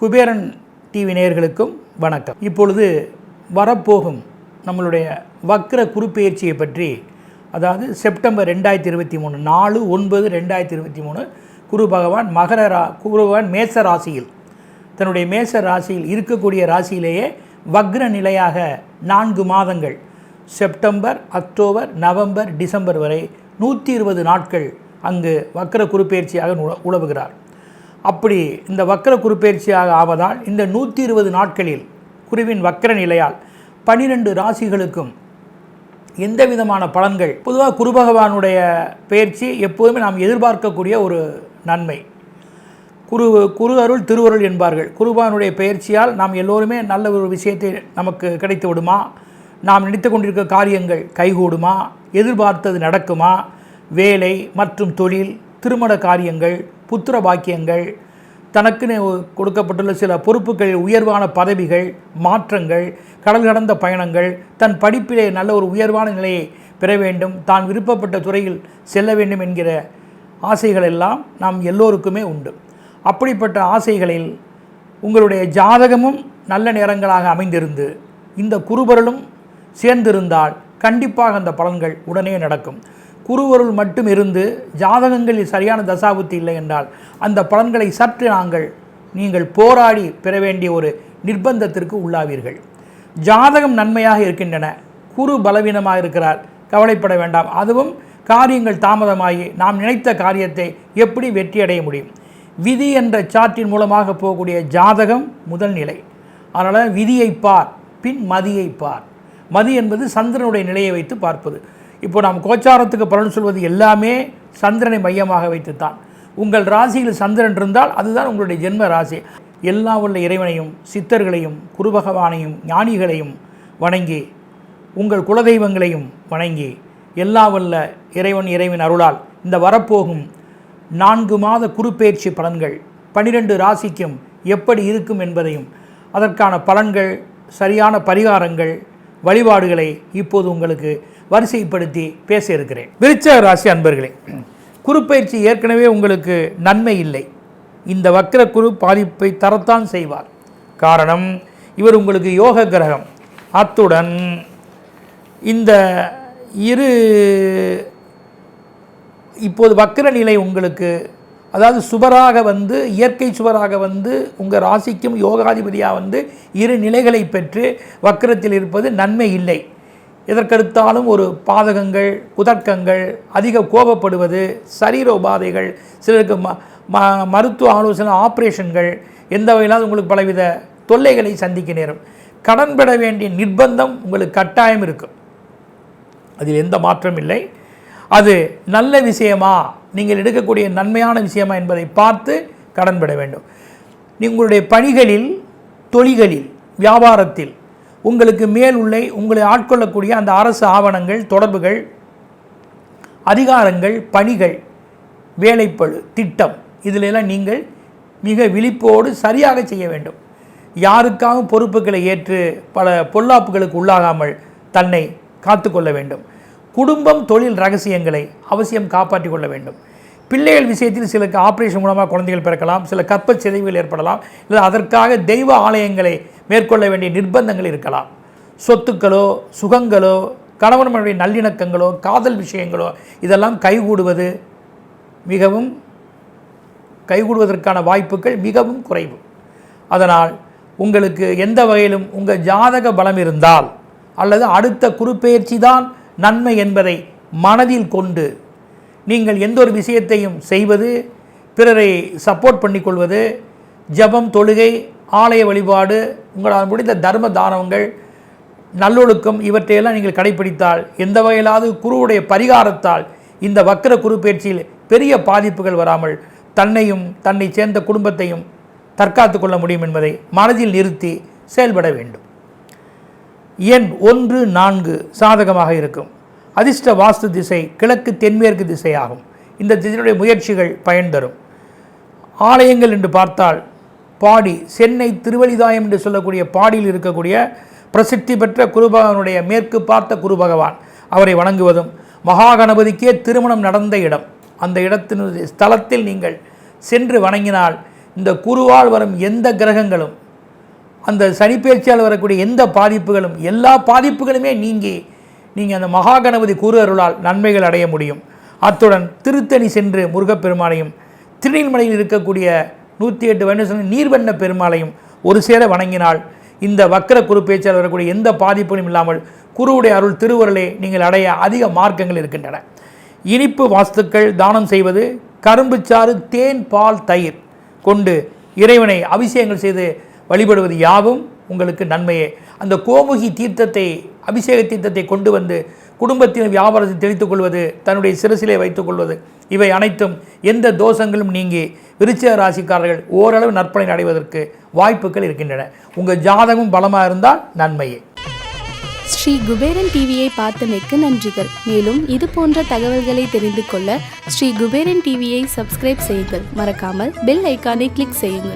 Kuberan TV நேயர்களுக்கும் வணக்கம். இப்பொழுது வரப்போகும் நம்மளுடைய வக்ர குருப்பெயர்ச்சியை பற்றி, அதாவது செப்டம்பர் 2023 4/9/2023 குரு பகவான் குரு பகவான் மேச ராசியில், தன்னுடைய மேச ராசியில் இருக்கக்கூடிய ராசியிலேயே வக்ர நிலையாக 4 மாதங்கள் செப்டம்பர், அக்டோபர், நவம்பர், டிசம்பர் வரை 120 நாட்கள் அங்கு வக்ர குருப்பெயர்ச்சியாக உலவுகிறார். அப்படி இந்த வக்ர குருப்பெயர்ச்சியாக ஆவதால் இந்த 120 நாட்களில் குருவின் வக்ர நிலையால் 12 ராசிகளுக்கும் எந்த விதமான பலன்கள், பொதுவாக குரு பகவானுடைய பெயர்ச்சி எப்போதுமே நாம் எதிர்பார்க்கக்கூடிய ஒரு நன்மை. குரு அருள் திருவருள் என்பார்கள். குருபகவானுடைய பெயர்ச்சியால் நாம் எல்லோருமே நல்ல ஒரு விஷயத்தை நமக்கு கிடைத்து விடுமா, நாம் நினைத்து கொண்டிருக்க காரியங்கள் கைகூடுமா, எதிர்பார்த்தது நடக்குமா, வேலை மற்றும் தொழில், திருமண காரியங்கள், புத்திர பாக்கியங்கள், தனக்குன்னு கொடுக்கப்பட்டுள்ள சில பொறுப்புகளில் உயர்வான பதவிகள், மாற்றங்கள், கடல் கடந்த பயணங்கள், தன் படிப்பிலே நல்ல ஒரு உயர்வான நிலையை பெற வேண்டும், தான் விருப்பப்பட்ட துறையில் செல்ல வேண்டும் என்கிற ஆசைகள் எல்லாம் நாம் எல்லோருக்குமே உண்டு. அப்படிப்பட்ட ஆசைகளில் உங்களுடைய ஜாதகமும் நல்ல நேரங்களாக அமைந்திருந்து இந்த குருபொருளும் சேர்ந்திருந்தால் கண்டிப்பாக அந்த பலன்கள் உடனே நடக்கும். குருவருள் மட்டும் இருந்து ஜாதகங்களில் சரியான தசாபுத்தி இல்லை என்றால் அந்த பலன்களை சற்று நீங்கள் போராடி பெற வேண்டிய ஒரு நிர்பந்தத்திற்கு உள்ளாவீர்கள். ஜாதகம் நன்மையாக இருக்கின்றன, குரு பலவீனமாக இருக்கிறார், கவலைப்பட வேண்டாம். அதுவும் காரியங்கள் தாமதமாகி நாம் நினைத்த காரியத்தை எப்படி வெற்றியடைய முடியும்? விதி என்ற சாற்றின் மூலமாக போகக்கூடிய ஜாதகம் முதல் நிலை. அதனால் விதியை பார், பின் மதியை பார். மதி என்பது சந்திரனுடைய நிலையை வைத்து பார்ப்பது. இப்போ நாம் கோச்சாரத்துக்கு பலன் சொல்வது எல்லாமே சந்திரனை மையமாக வைத்துத்தான். உங்கள் ராசியில் சந்திரன் இருந்தால் அதுதான் உங்களுடைய ஜென்ம ராசி. எல்லா உள்ள இறைவனையும், சித்தர்களையும், குரு பகவானையும், ஞானிகளையும் வணங்கி, உங்கள் குலதெய்வங்களையும் வணங்கி, எல்லா வல்ல இறைவன் அருளால் இந்த வரப்போகும் 4 மாத குருப்பெயர்ச்சி பலன்கள் 12 ராசிக்கும் எப்படி இருக்கும் என்பதையும், அதற்கான பலன்கள், சரியான பரிகாரங்கள், வழிபாடுகளை இப்போது உங்களுக்கு வரிசைப்படுத்தி பேச இருக்கிறேன். விருச்சிக ராசி அன்பர்களே, குருப்பெயர்ச்சி ஏற்கனவே உங்களுக்கு நன்மை இல்லை. இந்த வக்ர குரு பாதிப்பை தரத்தான் செய்வார். காரணம், இவர் உங்களுக்கு யோக கிரகம். அத்துடன் இந்த இப்போது வக்ர நிலை உங்களுக்கு, அதாவது சுபராக வந்து, இயற்கை சுபராக வந்து, உங்கள் ராசிக்கும் யோகாதிபதியாக வந்து 2 நிலைகளை பெற்று வக்ரத்தில் இருப்பது நன்மை இல்லை. எதற்கெடுத்தாலும் ஒரு பாதகங்கள், குதர்க்கங்கள், அதிக கோபப்படுவது, சரீர உபாதைகள், சிலருக்கு மருத்துவ ஆலோசனை, ஆப்ரேஷன்கள், எந்த வகையிலாவது உங்களுக்கு பலவித தொல்லைகளை சந்திக்க நேரும். கடன் பெற வேண்டிய நிர்பந்தம் உங்களுக்கு கட்டாயம் இருக்கும். அதில் எந்த மாற்றம் இல்லை. அது நல்ல விஷயமா, நீங்கள் எடுக்கக்கூடிய நன்மையான விஷயமா என்பதை பார்த்து கடன் பெற வேண்டும். உங்களுடைய பணிகளில், தொழில்களில், வியாபாரத்தில் உங்களுக்கு மேல் உள்ள உங்களை ஆட்கொள்ளக்கூடிய அந்த அரசு ஆவணங்கள், தொடர்புகள், அதிகாரங்கள், பணிகள், வேலைப்பளு, திட்டம், இதிலெல்லாம் நீங்கள் மிக விழிப்போடு சரியாக செய்ய வேண்டும். யாருக்காகவும் பொறுப்புகளை ஏற்று பல பொல்லாப்புகளுக்கு உள்ளாகாமல் தன்னை காத்து கொள்ள வேண்டும். குடும்பம், தொழில் ரகசியங்களை அவசியம் காப்பாற்றி கொள்ள வேண்டும். பிள்ளைகள் விஷயத்தில் சிலருக்கு ஆப்ரேஷன் மூலமாக குழந்தைகள் பிறக்கலாம், சில கற்ப சிதைவுகள் ஏற்படலாம், இல்லை அதற்காக தெய்வ ஆலயங்களை மேற்கொள்ள வேண்டிய நிர்பந்தங்கள் இருக்கலாம். சொத்துக்களோ, சுகங்களோ, கணவன் மனைவி நல்லிணக்கங்களோ, காதல் விஷயங்களோ இதெல்லாம் கைகூடுவதற்கான வாய்ப்புகள் மிகவும் குறைவு. அதனால் உங்களுக்கு எந்த வகையிலும் உங்கள் ஜாதக பலம் இருந்தால், அல்லது அடுத்த குருப்பெயர்ச்சி தான் நன்மை என்பதை மனதில் கொண்டு நீங்கள் எந்த ஒரு விஷயத்தையும் செய்வது, பிறரை சப்போர்ட் பண்ணிக்கொள்வது, ஜபம், தொழுகை, ஆலய வழிபாடு, உங்களால் முடிந்த தர்ம தானங்கள், நல்லொழுக்கம், இவற்றையெல்லாம் நீங்கள் கடைப்பிடித்தால், எந்த வகையிலாவது குருவுடைய பரிகாரத்தால் இந்த வக்ர குரு பயிற்சியில் பெரிய பாதிப்புகள் வராமல் தன்னையும் தன்னை சேர்ந்த குடும்பத்தையும் தற்காத்து கொள்ள முடியும் என்பதை மனதில் நிறுத்தி செயல்பட வேண்டும். எண் 1, 4 சாதகமாக இருக்கும். அதிர்ஷ்ட வாஸ்து திசை கிழக்கு தென்மேற்கு திசையாகும். இந்த திசையினுடைய முயற்சிகள் பயன் தரும். ஆலயங்கள் என்று பார்த்தால் பாடி, சென்னை திருவலிதாயம் என்று சொல்லக்கூடிய பாடியில் இருக்கக்கூடிய பிரசித்தி பெற்ற குரு பகவானுடைய மேற்கு பார்த்த குரு பகவான், அவரை வணங்குவதும், மகா கணபதிக்கே திருமணம் நடந்த இடம். அந்த இடத்தினுடைய ஸ்தலத்தில் நீங்கள் சென்று வணங்கினால் இந்த குருவால் வரும் எந்த கிரகங்களும், அந்த சனிப்பெயர்ச்சியால் வரக்கூடிய எந்த பாதிப்புகளும், எல்லா பாதிப்புகளுமே நீங்கி நீங்கள் அந்த மகா கணபதி குரு அருளால் நன்மைகள் அடைய முடியும். அத்துடன் திருத்தணி சென்று முருகப்பெருமானையும், திருநெல்மலையில் இருக்கக்கூடிய 108 வண்ண நீர்வண்ண பெருமாளையும் ஒரு சேர வணங்கினால் இந்த வக்கர குரு பேச்சால் வரக்கூடிய எந்த பாதிப்புகளும் இல்லாமல் குருவுடைய அருள் திருவருளை நீங்கள் அடைய அதிக மார்க்கங்கள் இருக்கின்றன. இனிப்பு வாஸ்துக்கள் தானம் செய்வது, கரும்புச்சாறு, தேன், பால், தயிர் கொண்டு இறைவனை அபிஷேகங்கள் செய்து வழிபடுவது யாவும் உங்களுக்கு நன்மையே. அந்த கோமுகி தீர்த்தத்தை, அபிஷேக தீர்த்தத்தை கொண்டு வந்து குடும்பத்தின் வியாபாரத்தை தெளித்துக் கொள்வது, தன்னுடைய சிரசிலே வைத்துக் கொள்வது, இவை அனைத்தும் எந்த தோஷங்களும் நீங்கி விருச்சிக ராசிக்காரர்கள் ஓரளவு நற்பலன் அடைவதற்கு வாய்ப்புகள் இருக்கின்றன. உங்கள் ஜாதகம் பலமாக இருந்தால் நன்மையே. ஸ்ரீ குபேரன் டிவியை பார்த்தமைக்கு நன்றிகள். மேலும் இது போன்ற தகவல்களை தெரிந்து கொள்ள ஸ்ரீ குபேரன் டிவியை சப்ஸ்கிரைப் செய்யுங்கள். மறக்காமல் பெல் ஐக்கானை கிளிக் செய்யுங்கள்.